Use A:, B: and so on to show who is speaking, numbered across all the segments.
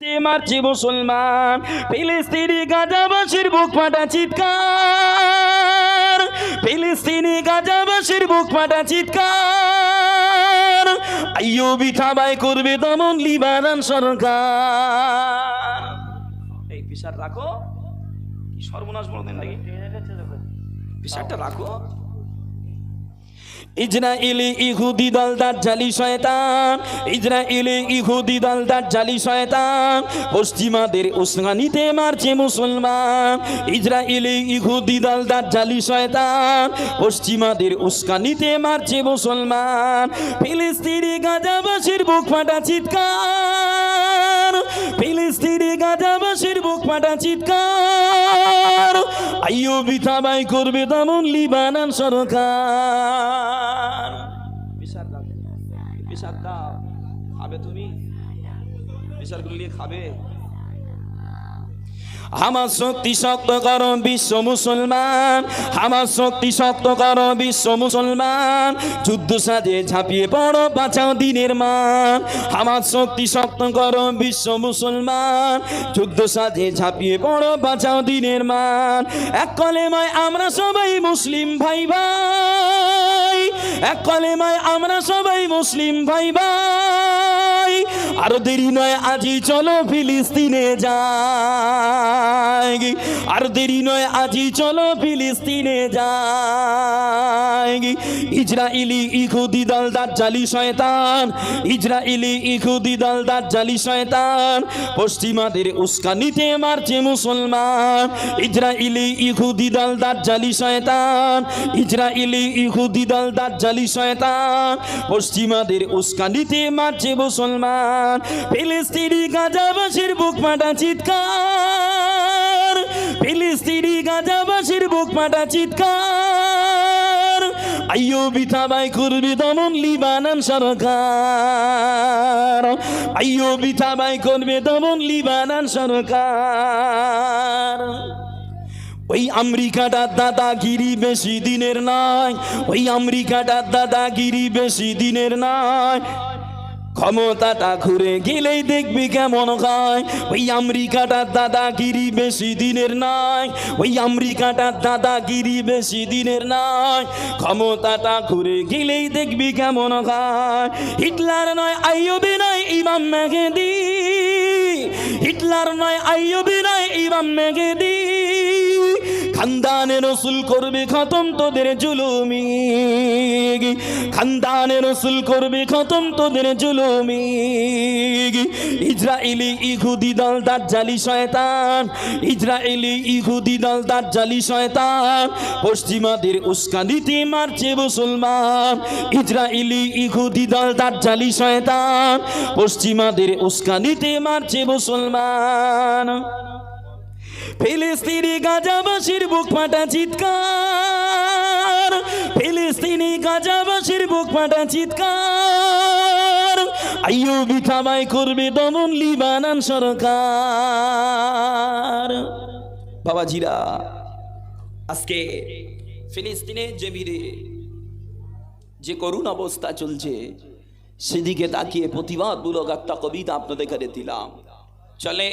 A: মারছে মুসলমান ফিলিস্তিনি গাজাবাসীর বুক ফাটা চিৎকার, ফিলিস্তিনি গাজাবাসীর বুক ফাটা চিৎকার। আইয়ুবি থাবাই করবে দমন লিবানন সরকার। এই পিসার রাখো, কি সর্বনাশ বলতেন নাকি? পিসারটা রাখো। ইজরাইলি ইহুদি দল দাজ্জালি শয়তান, ইজরাইলি ইহুদি দল দাজ্জালি শয়তান পশ্চিমাদের উস্কানিতে মারছে মুসলমান। ইজরাইলি ইহুদি দল দাজ্জালি শয়তান পশ্চিমাদের উস্কানিতে মারছে মুসলমান। ফিলিস্তিনি গাজাবাসীর বুক ফাটা চিৎকার, ফিলিস্তিনি গাজাবাসীর বুক ফাটা চিৎকার। আইয়ুবি থাবাই করবে দমন লিবানন সরকার। বিচার দাও, খাবে তুমি? বিচারগুলো নিয়ে খাবে? আমার শক্তি শক্ত করো বিশ্ব মুসলমান, আমার শক্তি শক্ত করো বিশ্ব মুসলমান। যুদ্ধ সাজে ঝাঁপিয়ে পড়ো, বাঁচাও দিনের মান। আমার শক্তি শক্ত করো বিশ্ব মুসলমান, যুদ্ধ সাজে ঝাঁপিয়ে পড়ো, বাঁচাও দিনের মান। এক কলেমায় আমরা সবাই মুসলিম ভাই ভাই, এক কলেমায় আমরা সবাই মুসলিম ভাই ভাই। আরো দেরি নয়, আজই চলো ফিলিস্তিনে যাই, আর দেরি নয়, আজই চলো ফিলিস্তিনে যাই। ইজরাইলি ইহুদি দল দাজ্জালি শয়তান, ইজরাইলি ইহুদি দল দাজ্জালি শয়তান পশ্চিমাদের উস্কানিতে মারছে মুসলমান। ইজরাইলি ইহুদি দল দাজ্জালি শয়তান, ইজরাইলি ইহুদি দল দাজ্জালি শয়তান পশ্চিমাদের উস্কানিতে মারছে মুসলমান। ফিলিস্তিনি গাজাবাসীর বুক ফাটা চিৎকার, ফিলিস্তিনি গাজাবাসীর বুক ফাটা চিৎকার। আইয়ুবি থাবাই করবে দমন লিবানন সরকার, আইয়ুবি থাবাই করবে দমন লিবানন সরকার। ওই আমেরিকাটার দাদাগিরি বেশি দিনের নয়, ওই আমেরিকাটার দাদাগিরি বেশি দিনের নয়। ক্ষমতাটা ঘুরে গেলেই দেখবি কেমন হয়। ওই আমেরিকাটার দাদাগিরি বেশি দিনের নয়, ওই আমেরিকাটার দাদাগিরি বেশি দিনের নয়। ক্ষমতাটা ঘুরে গেলেই দেখবি কেমন হয়। হিটলার নয়, আইয়ুবি নয়, ইমাম মেহেদী। হিটলার নয়, আইয়ুবি নয়, ইমাম মেহেদী। খানদানে রসুল করবে খতম তোদের জুলুমি, খানদানে রসুল করবে খতম তোদের জুলুমি। ইজরাইলি ইহুদি দল দাজ্জালি শয়তান, ইজরাইলি ইহুদি দল দাজ্জালি শয়তান পশ্চিমাদের উস্কানিতে মারছে মুসলমান। ইজরাইলি ইহুদি দল দাজ্জালি শয়তান পশ্চিমাদের উস্কানিতে মারছে মুসলমান। ফিলিস্তিনি গাজাবাসীর বুক ফাটা চিৎকার, ফিলিস্তিনি গাজাবাসীর বুক ফাটা চিৎকার। আইয়ুবি থাবাই করবে দমন লিবানন সরকার। বাবাজিরা, আজকে ফিলিস্তিনের জমিনে যে করুণ অবস্থা চলছে সেদিকে তাকিয়ে প্রতিবাদমূলক একটা কবিতা আপনাদের কাছে দিলাম। চলে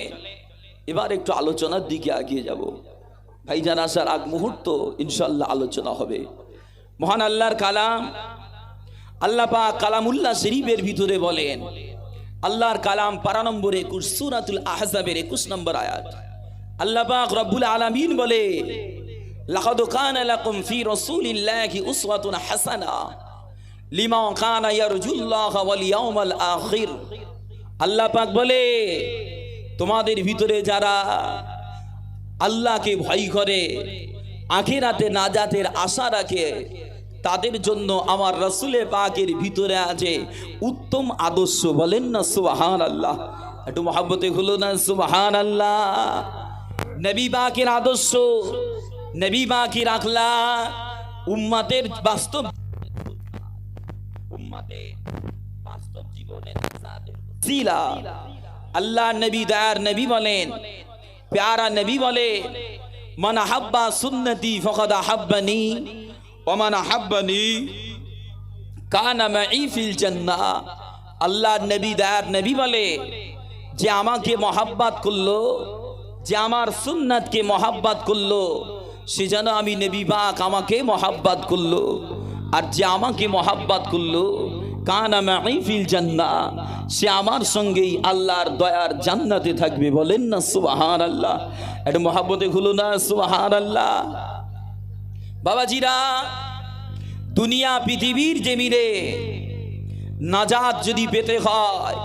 A: এবার একটু আলোচনার দিকে এগিয়ে যাব। ভাইজান আসার আগ মুহূর্ত ইনশাআল্লাহ আলোচনা হবে। মহান আল্লাহর কালাম, আল্লাহ পাক কালামুল্লাহ শরীফের ভিতরে বলেন, আল্লাহর কালাম পারা নম্বর 21 সূরাতুল আহজাবের 21 নম্বর আয়াত। আল্লাহ পাক রব্বুল আলামিন বলে, লাকাদ কানা লাকুম ফি রাসূলিল্লাহি উসওয়াতুন হাসানা লিমান কানা ইয়ারজুল্লাহ ওয়াল ইয়াউমাল আখির। আল্লাহ পাক বলে, তোমাদের ভিতরে যারা আল্লাহকে ভয় করে, আখিরাতে নাজাতের আশা রাখে, তাদের জন্য আমার রাসূলে পাকের ভিতরে আছে উত্তম আদর্শ। বলেন না সুবহানাল্লাহ? একটু মহব্বতে হলো না সুবহানাল্লাহ? নবী পাকের আদর্শ, নবী পাকের আখলাক উম্মতের বাস্তব, উম্মতের বাস্তব জীবনের সিলা। আল্লাহ নবী দার নবী বলেন, প্যারা নবী বলে, মান হাব্বা সুন্নতি ফাকাদ হাব্বানি ওয়া মান হাব্বানি কানা মাই ফিল জান্নাহ। আল্লাহ নবী দার নবী বলে, যে আমাকে মহাব্বত করলো, যে আমার সুন্নাতকে মহাব্বত করলো, সে যেন আমি নবী পাক আমাকে মহাব্বত করলো। আর যে আমাকে মহাব্বত করলো, কানা মাই ফিল জান্নাহ, সে আমার সঙ্গেই আল্লাহর দয়ার জান্নাতে থাকবে। বলেন না সুবহানাল্লাহ। এটা মহাব্বতে হলো না সুবহানাল্লাহ। বাবাজিরা, দুনিয়া পৃথিবীর জমিনে নাজাত যদি পেতে হয়,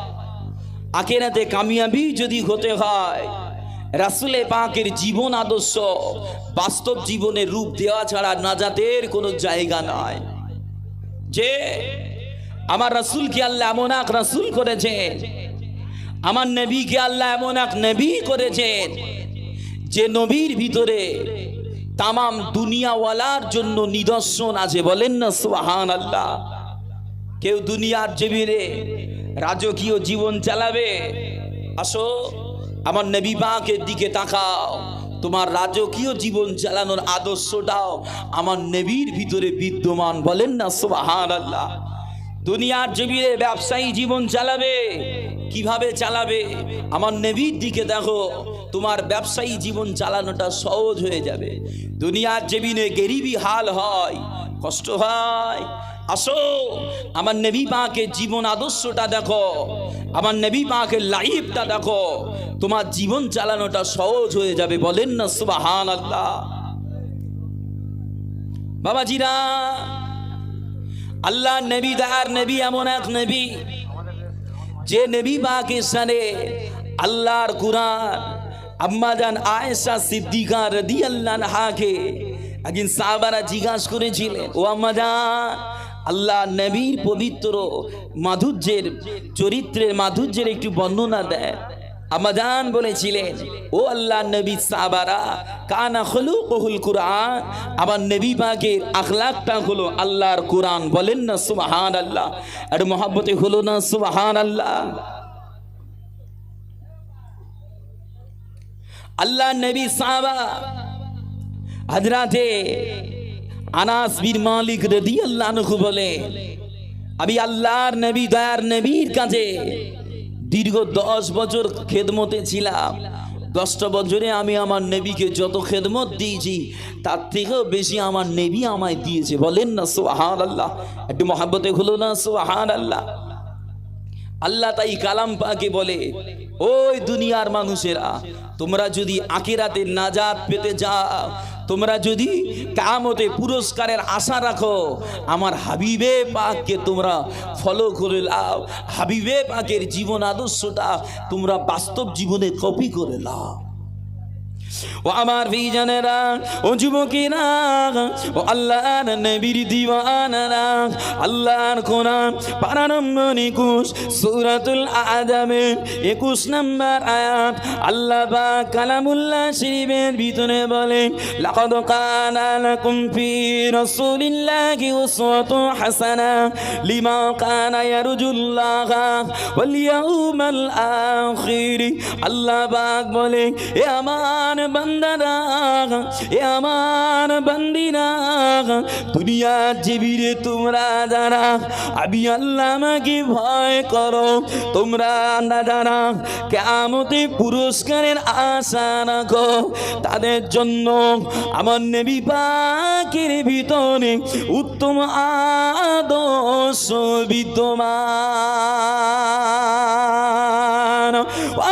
A: আখিরাতে কামিয়াবি যদি হতে হয়, রাসূলে পাকের জীবন আদর্শ বাস্তব জীবনের রূপ দেওয়া ছাড়া নাজাতের কোনো জায়গা নাই। যে আমার রাসূলকে আল্লাহ এমন এক রাসূল করেছেন, আমার নবীকে আল্লাহ এমন এক নবী করেছেন, যে নবীর ভিতরে তামাম দুনিয়াওয়ালার জন্য নিদর্শন আছে। বলেন না সুবহানাল্লাহ। কেউ দুনিয়ার জমিনে রাজকীয় জীবন চালাবে, আসো আমার নবী পাকের দিকে তাকাও, তোমার রাজকীয় জীবন চালানোর আদর্শটাও আমার নবীর ভিতরে বিদ্যমান। বলেন না সুবহানাল্লাহ। দুনিয়ার জমিনে ব্যবসায়ী জীবন চালাবে, কিভাবে চালাবে? আমার নবীর দিকে দেখো, তোমার ব্যবসায়ী জীবন চালানোটা সহজ হয়ে যাবে। দুনিয়ার জমিনে গরিবি হাল হয়, কষ্ট হয়, আসো আমার নবী পাকের জীবন আদর্শটা দেখো, আমার নবী পাকের লাইফটা দেখো, তোমার জীবন চালানোটা সহজ হয়ে যাবে। বলেন না সুবহানাল্লাহ। বাবাজিরা, আল্লাহ নবী দার নবী এমন এক নবী, যে নবী পাকের সানে আল্লাহর কুরআন আম্মা জান আয়েশা সিদ্দিকা রাদিয়াল্লাহু আনহাকে একদিন সাহাবারা জিজ্ঞাসা করেছিলেন, ও আম্মা জান, আল্লাহ নবীর পবিত্র মাধুর্যের চরিত্রের মাধুর্যের একটু বর্ণনা দেয়। আম্মা জান বলেছিলেন, ও আল্লাহ নবী সাহাবারা, কানা খুলুকুল কুরআন, আমার নবী পাকের আখলাকটা হলো আল্লাহর কুরআন। বলেন না সুবহানাল্লাহ। আর মহব্বতে হলো না সুবহানাল্লাহ। আল্লাহ নবী সাহাবা হযরতে আনাস বিন মালিক রাদিয়াল্লাহু আনহু বলে, আমি আল্লাহর নবী দয়ার নবীর কাছে দীর্ঘ 10 বছর খেদমতে ছিলাম। 10টা বছরে আমি আমার নবীকে যত খেদমত দিয়েছি, তার থেকেও বেশি আমার নবী আমায় দিয়েছে। বলেন না সুবহানাল্লাহ। একটু মহব্বতে হলো না সুবহানাল্লাহ। আল্লাহ তাই কালাম পাকে বলে, ওই দুনিয়ার মানুষেরা, তোমরা যদি আখিরাতে নাজাত পেতে যাও, তোমরা যদি কিয়ামতে পুরস্কারের আশা রাখো, আমার হাবিবে পাককে তোমরা ফলো করে নাও, হাবিবে পাকের জীবন আদর্শটা তোমরা বাস্তব জীবনে কপি করে নাও। ও আমার ভাইজানেরা, ও যুবকেরা, ও আল্লাহর নবীর দিওয়ানারা, আল্লাহর কোরআন পারা নম্বর 21 সূরাতুল আযামের 21 নম্বর আয়াত, আল্লাহ পাক কালামুল্লাহ শরীফের ভিতরে বলেন, লাকাদ কানা লাকুম ফি রাসূলিল্লাহি উসওয়াতুন হাসানাহ লিমান কানা ইয়ারজুল্লাহা ওয়াল ইয়াউমাল আখির। আল্লাহ পাক বলে, এ আমার বান্দারা, এ আমার বান্দিরা, দুনিয়ার জীবিরে তোমরা যারা আমি আল্লাহ আমাকে ভয় করো, তোমরা না যারা কিয়ামতে পুরস্কারের আশা রাখো, তাদের জন্য আমার নবী পাকের ভিতরে উত্তম আদর্শ বিদ্যমান।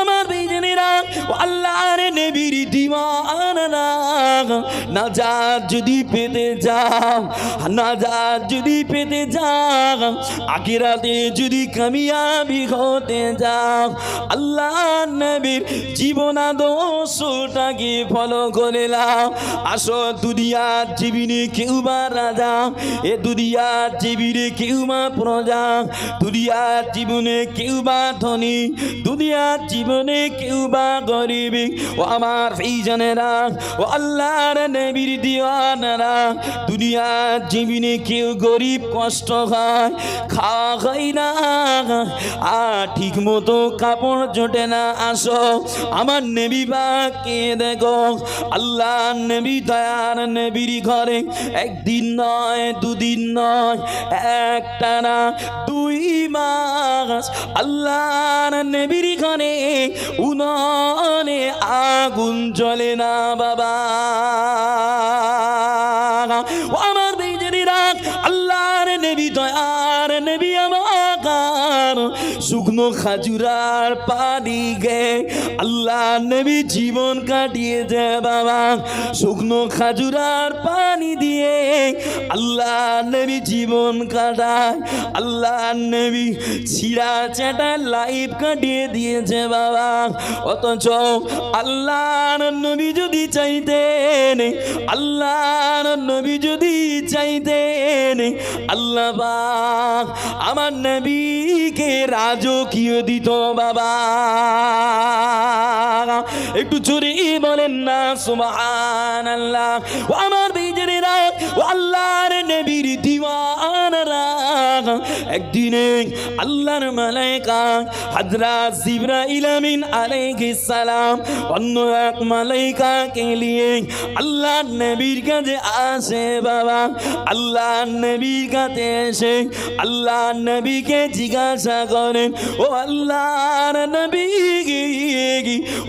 A: আমার বেজনেরা, আল্লাহর নবীর দিওয়ানারা, নাজাত যদি পেতে যাও, নাজাত যদি পেতে যাও, আখিরাতে যদি কামিয়াবি হতে যাও, আল্লাহ নবীর জীবন আদর্শটাকে ফলো করে নাও। আসো দুনিয়ার জীবনে কেউ বা রাজা, এ দুনিয়ার জীবনে কেউ বা প্রজা, দুনিয়ার জীবনে কেউ বা ধনী, দুনিয়ার জীবনে কেউ বা গরিব। ও আমার ভাইজানেরা ও আল্লাহর নবীর দিওয়ানারা, দুনিয়ার জীবনে কেউ গরিব কষ্ট হয়, খাওয়া হয় না, আর ঠিক মতো কাপড় জোটে না। আসো আমার নবী পাককে দেখো। আল্লাহ নবী দয়ার নবীর ঘরে একদিন নয়, দুদিন নয়, একটানা 2 মাস আল্লাহর নবীর ঘরে উনানে আগুন জ্বলে না বাবা। ও আমার বেজেরা, আল্লাহর নবী দয়ার নবী আমার শুকনো খাজুরার পানি গে আল্লাহ নবী জীবন কাটিয়েছে বাবা। শুকনো খাজুরার পানি দিয়ে আল্লাহ নবী জীবন কাটায়। আল্লাহ নবী ছিঁড়া চেটা লাইফ কাটিয়ে দিয়েছে বাবা। অথচ আল্লাহর নবী যদি চাইতেন, আল্লাহর নবী যদি চাইতেন, আল্লাহ পাক আমার নবীকে রাজকীয় দিত বাবা। একটু জোরে বলেন না সুবহানাল্লাহ। ও আমার বেজেরা, ও আল্লাহর নবীর দিওয়ানারা, একদিনে আল্লাহর মালায়েকা হযরত জিবরাইল আমিন আলাইহিস সালাম অন্য এক মালায়েকাকে নিয়ে আল্লাহর নবীর কাছে আসে বাবা। আল্লাহর নবীর কাছে এসে আল্লাহর নবীকে জিজ্ঞাসা করেন, ও আল্লাহর নবী,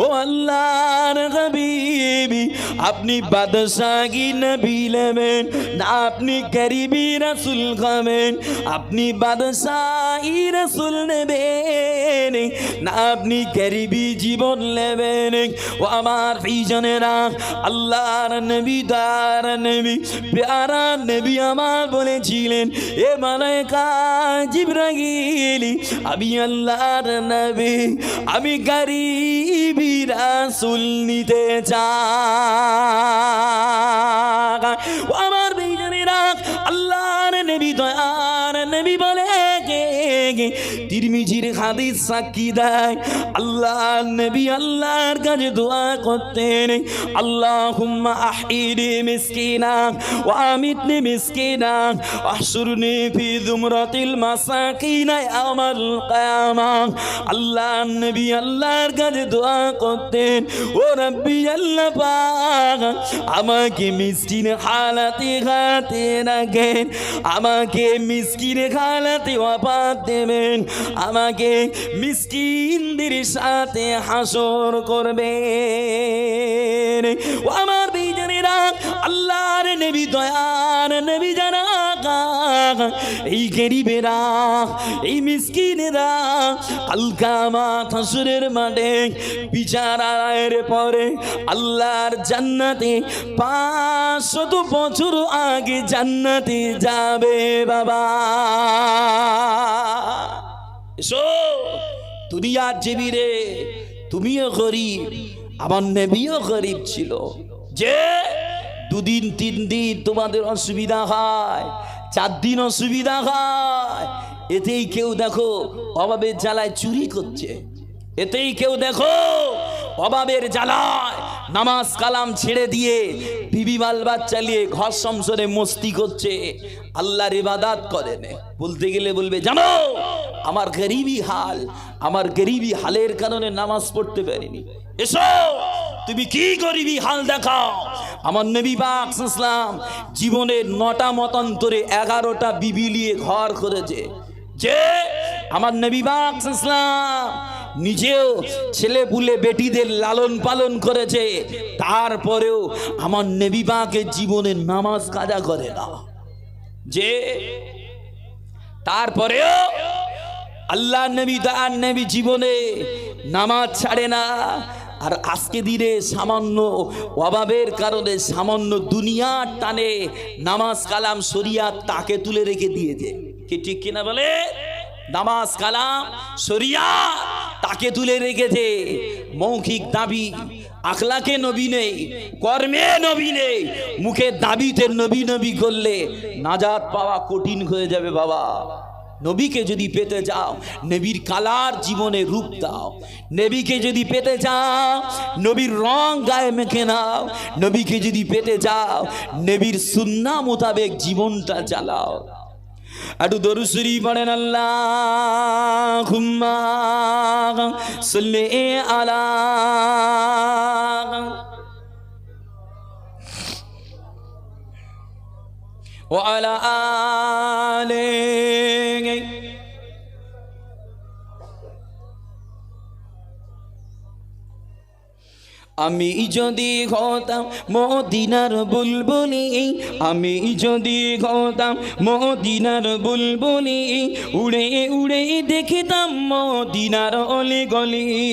A: ও আল্লাহর হাবিবি, আপনি বাদশাহী নবী নেবেন না আপনি গরিবি রাসূল খাবেন? আপনি বাদশাহী রাসূল নেবেন না আপনি গরিবি জীবন নেবেন? ও আমার ভাইজানেরা, আল্লাহর নবী দার নবী প্যারা নবী আমার বলেছিলেন, এ মালায়েকা জিবরাইল, আমি আল্লাহর নবী, আমি গরিবি রাসূল নিতে চাই। ও আমার ভাইজানেরা, আল্লাহর নবী দয়ার নবী বলে তিরমিজির হাদিস সাক্ষী দেয়, আল্লাহর নবী আল্লাহর কাছে দোয়া করতেন, আল্লাহুম্মা আহইনি মিসকিনা ওয়া আমিতনি মিসকিনা ওয়াহশুরনি ফি যুমরাতিল মাসাকিন ইয়াউমাল কিয়ামাহ। আল্লাহর নবী আল্লাহর কাছে দোয়া করতেন, ও রব্বি আল্লাহ পাক, আমাকে মিসকিন হালাতে খাতে রাখেন, আমাকে মিসকিন হালাতে ওয়াফাত দেবেন, আমাকে মিসকিনদের সাথে হাসর করবেন। ও আমার ভাইজানেরা, আল্লাহর নবী দয়ার নবী জানা এই গরিবেরা, এই মিসকিনেরা কাল কিয়ামত হাসরের মাঠে বিচারের পরে আল্লাহর জান্নাতে 500 বছর আগে জান্নাতে যাবে বাবা। এসো দুনিয়ার জীবিরে, তুমিও গরিব, আমার নবীও গরিব ছিল। যে 2 দিন 3 দিন তোমাদের অসুবিধা হয়, 4 দিন অসুবিধা হয়, এতেই কেউ দেখো অভাবের জ্বালায় চুরি করছে, এতেই কেউ দেখো অভাবের জ্বালায় নামাজ কালাম ছেড়ে দিয়ে বিবি বাল বাচ্চা নিয়ে ঘর সংসারে মস্তি করছে, আল্লাহর ইবাদত করে না। বলতে গেলে বলবে, জানো আমার গরিবি হাল, আমার গরিবি হালের কারণে নামাজ পড়তে পারিনি। এসো তুমি কি গরিবি হাল দেখাও। আমার নবী পাক সাল্লাল্লাহু আলাইহি ওয়াসাল্লাম জীবনের 9টা মতান্তরে 11টা বিবি নিয়ে ঘর করেছে। যে আমার নবী পাক সাল্লাল্লাহু আলাইহি ওয়াসাল্লাম নিজেও ছেলে পুলে বেটিদের লালন পালন করেছে, তারপরেও আমার নবী পাকের জীবনে নামাজ কাজা করে না। যে তারপরেও আল্লাহ নবী তার নবী জীবনে নামাজ ছাড়ে না। আর আজকে দিনে সামান্য অভাবের কারণে, সামান্য দুনিয়ার টানে নামাজ কালাম শরিয়াত তাকে তুলে রেখে দিয়েছে। কি ঠিক কিনা বলে? নামাজ কালাম শরিয়াত তাকে তুলে রেখেছে। মৌখিক দাবি, আখলাকে নবী নেই, কর্মে নবী নেই, মুখে দাবিতে নবী নবী করলে নাজাত পাওয়া কঠিন হয়ে যাবে বাবা। নবীকে যদি পেতে যাও নবীর কালার জীবনে রূপ দাও, নবীকে যদি পেতে যাও নবীর রং গায়ে মেখে নাও, নবীকে যদি পেতে যাও নবীর সুন্নাহ মোতাবেক জীবনটা চালাও। একটু দরুদ শরীফ পড়েন, আল্লাহুম্মা সাল্লি আলা ওয়া আলা আলিহি। আমি যদি হতাম মদিনার বুলবুলি, আমি যদি হতাম মদিনার বুলবুলি, উড়ে উড়ে দেখিতাম মদিনার অলি গলি।